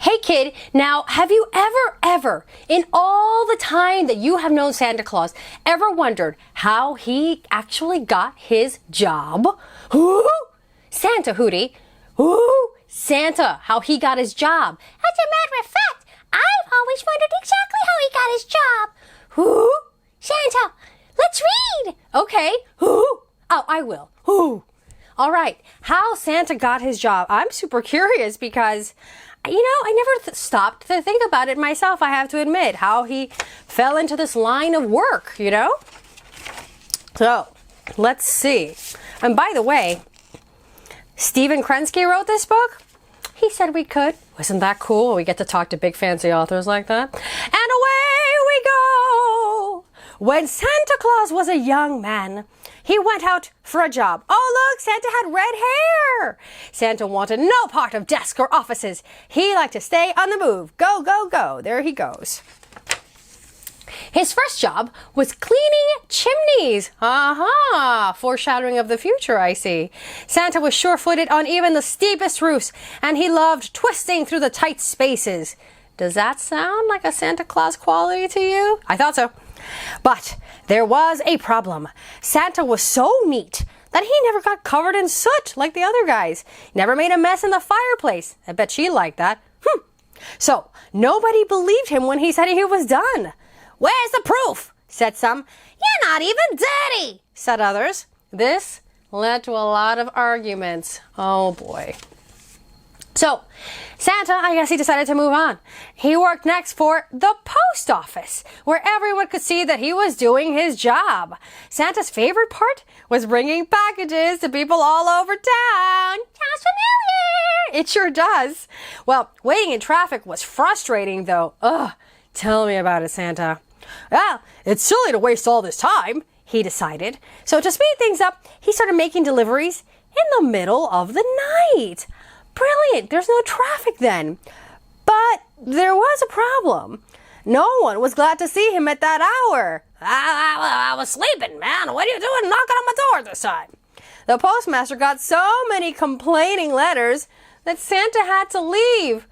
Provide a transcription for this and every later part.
Hey kid, now have you ever, in all the time that you have known Santa Claus, ever wondered how he actually got his job? Who? Santa, Hootie. Who? Santa, how he got his job. As a matter of fact, I've always wondered exactly how he got his job. Who? Santa. Let's read. Okay. Who? Oh, I will. Who? All right. How Santa got his job. I'm super curious because, I never stopped to think about it myself, I have to admit, how he fell into this line of work, So, let's see. And by the way, Stephen Krensky wrote this book. He said we could. Wasn't that cool? We get to talk to big fancy authors like that. And away we go! When Santa Claus was a young man, he went out for a job. Oh, look, Santa had red hair. Santa wanted no part of desks or offices. He liked to stay on the move. Go, go, go. There he goes. His first job was cleaning chimneys. Aha! Foreshadowing of the future, I see. Santa was sure-footed on even the steepest roofs, and he loved twisting through the tight spaces. Does that sound like a Santa Claus quality to you? I thought so. But there was a problem. Santa was so neat that he never got covered in soot like the other guys. Never made a mess in the fireplace. I bet she liked that. So nobody believed him when he said he was done. Where's the proof? Said some. You're not even dirty, said others. This led to a lot of arguments. Oh boy. So, Santa, I guess he decided to move on. He worked next for the post office, where everyone could see that he was doing his job. Santa's favorite part was bringing packages to people all over town. Sounds familiar. It sure does. Well, waiting in traffic was frustrating, though. Ugh, tell me about it, Santa. Well, it's silly to waste all this time, he decided. So to speed things up, he started making deliveries in the middle of the night. Brilliant! There's no traffic then. But there was a problem. No one was glad to see him at that hour. I was sleeping, man. What are you doing knocking on my door this time? The postmaster got so many complaining letters that Santa had to leave.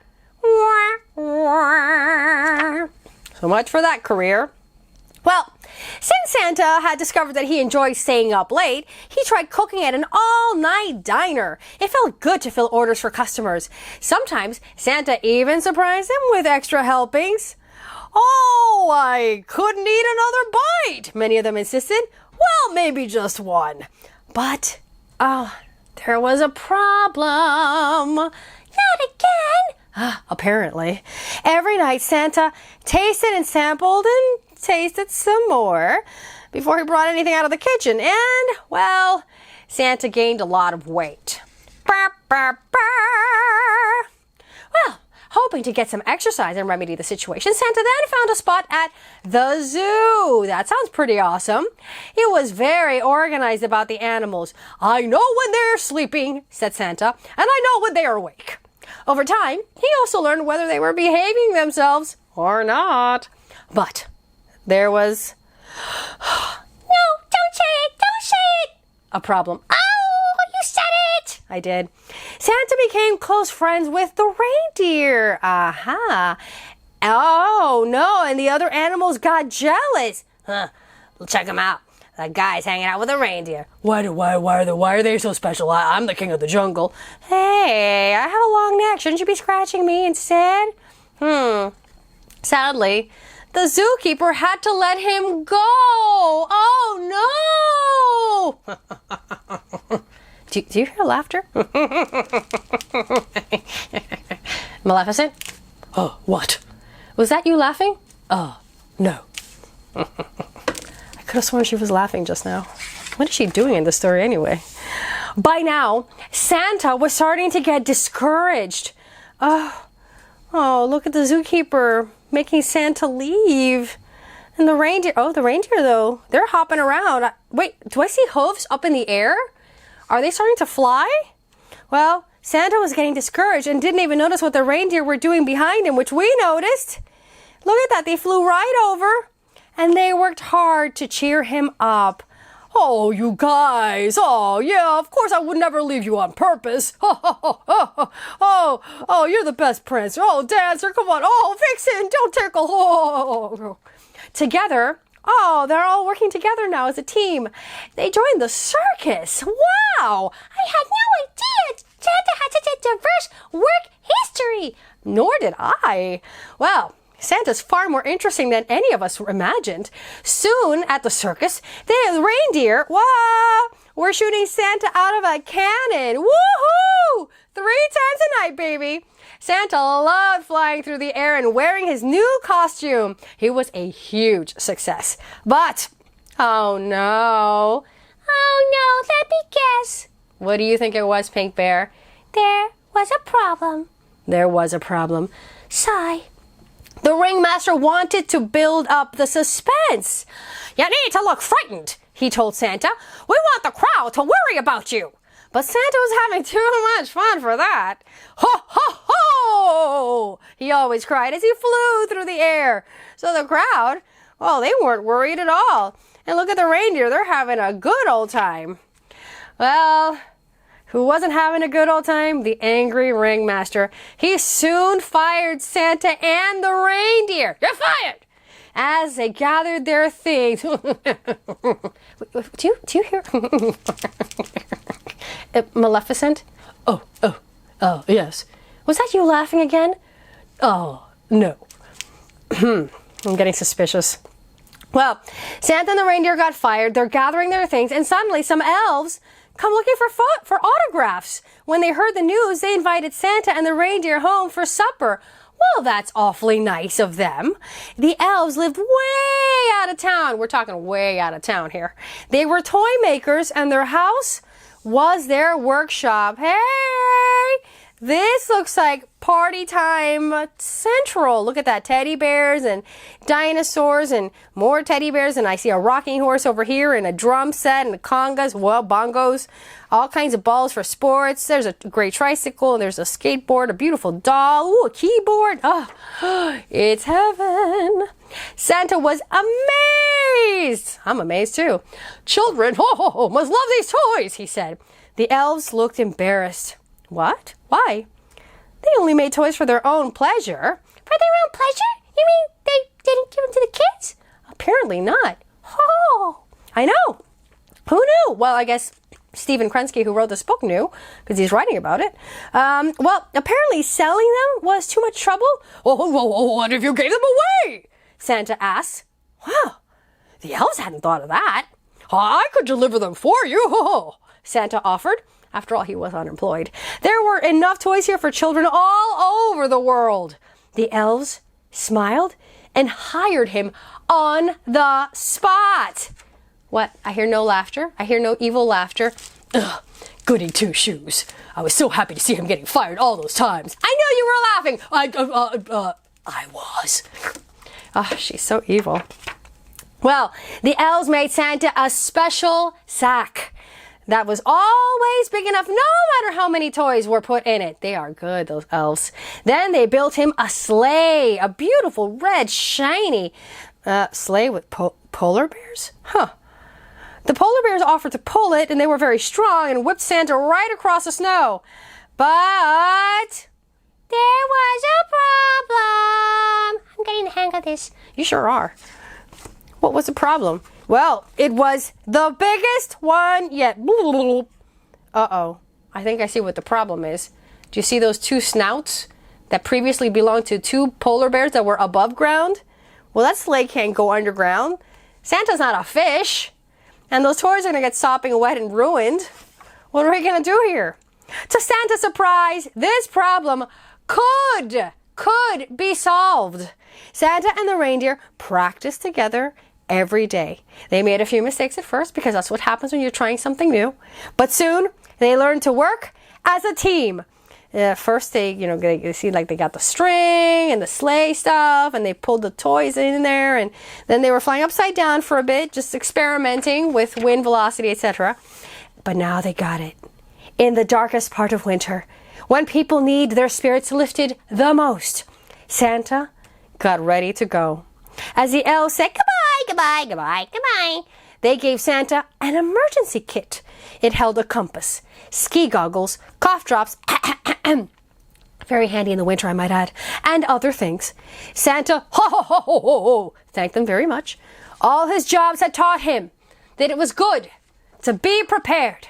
So much for that career. Well, since Santa had discovered that he enjoyed staying up late, he tried cooking at an all-night diner. It felt good to fill orders for customers. Sometimes Santa even surprised them with extra helpings. Oh, I couldn't eat another bite, many of them insisted. Well, maybe just one. But, there was a problem. Not again. Apparently. Every night Santa tasted and sampled and tasted some more before he brought anything out of the kitchen. And, well, Santa gained a lot of weight. Well, hoping to get some exercise and remedy the situation, Santa then found a spot at the zoo. That sounds pretty awesome. He was very organized about the animals. I know when they're sleeping, said Santa, and I know when they are awake. Over time, he also learned whether they were behaving themselves or not. But there was... No, don't say it! A problem. Oh, you said it! I did. Santa became close friends with the reindeer. Aha. Oh, no, and the other animals got jealous. Check them out. That guy's hanging out with a reindeer. Why are they so special? I'm the king of the jungle. Hey, I have a long neck. Shouldn't you be scratching me instead? Sadly, the zookeeper had to let him go. Oh, no! Do you hear laughter? Maleficent? Oh, what? Was that you laughing? Oh, no. I could have sworn she was laughing just now. What is she doing in the story anyway? By now, Santa was starting to get discouraged. Oh, look at the zookeeper making Santa leave. And the reindeer, though, they're hopping around. Wait, do I see hooves up in the air? Are they starting to fly? Well, Santa was getting discouraged and didn't even notice what the reindeer were doing behind him, which we noticed. Look at that, they flew right over and they worked hard to cheer him up. Oh, you guys. Oh, yeah, of course I would never leave you on purpose. Oh, you're the best prince. Oh, Dancer, come on. Oh, Vixen, don't tickle. Oh. Together, oh, they're all working together now as a team. They joined the circus. Wow. I had no idea Santa had such a diverse work history. Nor did I. Well, Santa's far more interesting than any of us imagined. Soon, at the circus, the reindeer, were shooting Santa out of a cannon. Woohoo! 3 times a night, baby. Santa loved flying through the air and wearing his new costume. He was a huge success. But, oh no, let me guess. What do you think it was, Pink Bear? There was a problem. There was a problem. Sigh. The ringmaster wanted to build up the suspense. You need to look frightened, he told Santa. We want the crowd to worry about you. But Santa was having too much fun for that. Ho, ho, ho! He always cried as he flew through the air. So the crowd, well, they weren't worried at all. And look at the reindeer, they're having a good old time. Well, who wasn't having a good old time? The angry ringmaster. He soon fired Santa and the reindeer. You're fired! As they gathered their things. Do you hear? Maleficent? Oh, yes. Was that you laughing again? Oh, no. I'm getting suspicious. Well, Santa and the reindeer got fired. They're gathering their things, and suddenly some elves come looking for autographs. When they heard the news, they invited Santa and the reindeer home for supper. Well, that's awfully nice of them. The elves lived way out of town. We're talking way out of town here. They were toy makers, and their house was their workshop. Hey! This looks like party time central. Look at that, teddy bears and dinosaurs and more teddy bears, and I see a rocking horse over here and a drum set and congas, well, bongos, all kinds of balls for sports. There's a great tricycle, there's a skateboard, a beautiful doll, ooh, a keyboard. Oh, it's heaven. Santa was amazed. I'm amazed too. Children, must love these toys, he said. The elves looked embarrassed. What? Why? They only made toys for their own pleasure. For their own pleasure? You mean they didn't give them to the kids? Apparently not. Oh, I know. Who knew? Well, I guess Stephen Krensky, who wrote this book, knew, because he's writing about it. Well, apparently selling them was too much trouble. Oh, what if you gave them away? Santa asked. Wow, the elves hadn't thought of that. I could deliver them for you, Santa offered. After all, he was unemployed. There were enough toys here for children all over the world. The elves smiled and hired him on the spot. What? I hear no laughter. I hear no evil laughter. Ugh, goody two shoes. I was so happy to see him getting fired all those times. I know you were laughing. I was. Ah, she's so evil. Well, the elves made Santa a special sack that was always big enough, no matter how many toys were put in it. They are good, those elves. Then they built him a sleigh, a beautiful red, shiny sleigh with polar bears? Huh. The polar bears offered to pull it, and they were very strong and whipped Santa right across the snow. But there was a problem. I'm getting the hang of this. You sure are. What was the problem? Well, it was the biggest one yet. Uh-oh. I think I see what the problem is. Do you see those 2 snouts that previously belonged to 2 polar bears that were above ground? Well, that sleigh can't go underground. Santa's not a fish. And those toys are going to get sopping wet and ruined. What are we going to do here? To Santa's surprise, this problem could be solved. Santa and the reindeer practiced together every day. They made a few mistakes at first because that's what happens when you're trying something new. But soon they learned to work as a team. First they see like they got the string and the sleigh stuff and they pulled the toys in there, and then they were flying upside down for a bit, just experimenting with wind velocity, etc. But now they got it. In the darkest part of winter, when people need their spirits lifted the most, Santa got ready to go. As the elves said goodbye, goodbye, goodbye, goodbye, they gave Santa an emergency kit. It held a compass, ski goggles, cough drops, very handy in the winter, I might add, and other things. Santa, thanked them very much. All his jobs had taught him that it was good to be prepared.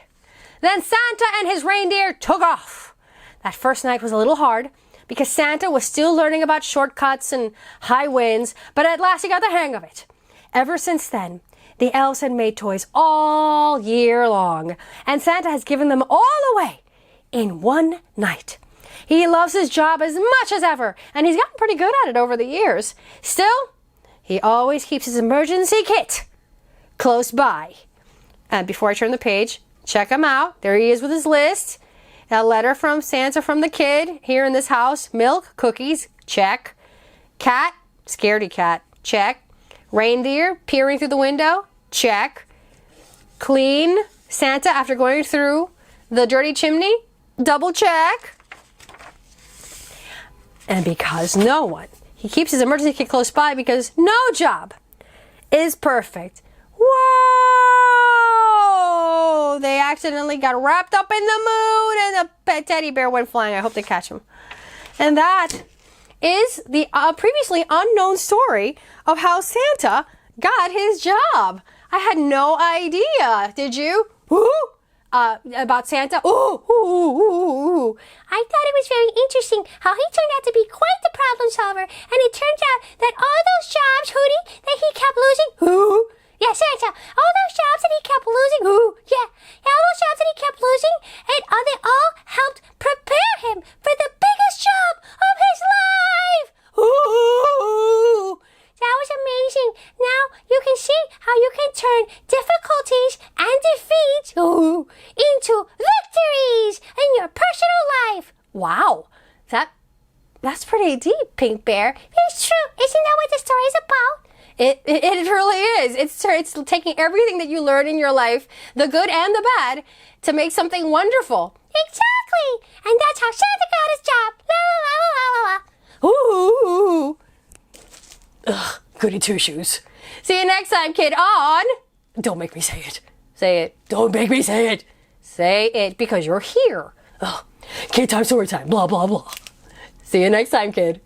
Then Santa and his reindeer took off. That first night was a little hard because Santa was still learning about shortcuts and high winds, but at last he got the hang of it. Ever since then, the elves had made toys all year long, and Santa has given them all away in one night. He loves his job as much as ever, and he's gotten pretty good at it over the years. Still, he always keeps his emergency kit close by. And before I turn the page, check him out. There he is with his list. A letter from Santa from the kid here in this house. Milk, cookies, check. Cat, scaredy cat, check. Reindeer, peering through the window, check. Clean Santa after going through the dirty chimney, double check. And because he keeps his emergency kit close by because no job is perfect. Whoa! They accidentally got wrapped up in the moon and the teddy bear went flying. I hope they catch him. And that is the previously unknown story of how Santa got his job. I had no idea. Did you? About Santa? I thought it was very interesting how he turned out to be quite the problem solver. And it turns out that all those jobs, Hootie, that he kept losing. Yeah, Santa. All those jobs that he kept losing. All those jobs that he kept losing. And they all helped prepare him for the biggest job of his life. That was amazing. Now you can see how you can turn difficulties and defeats into victories in your personal life. Wow, that's pretty deep, Pink Bear. It's true. Isn't that what the story is about? It really is. It's taking everything that you learn in your life, the good and the bad, to make something wonderful. Exactly. And that's how Santa got his job. La la la la la la. Ugh, goody two shoes. See you next time, kid, on... Don't make me say it. Say it. Don't make me say it. Say it because you're here. Ugh. Kid time, story time, blah, blah, blah. See you next time, kid.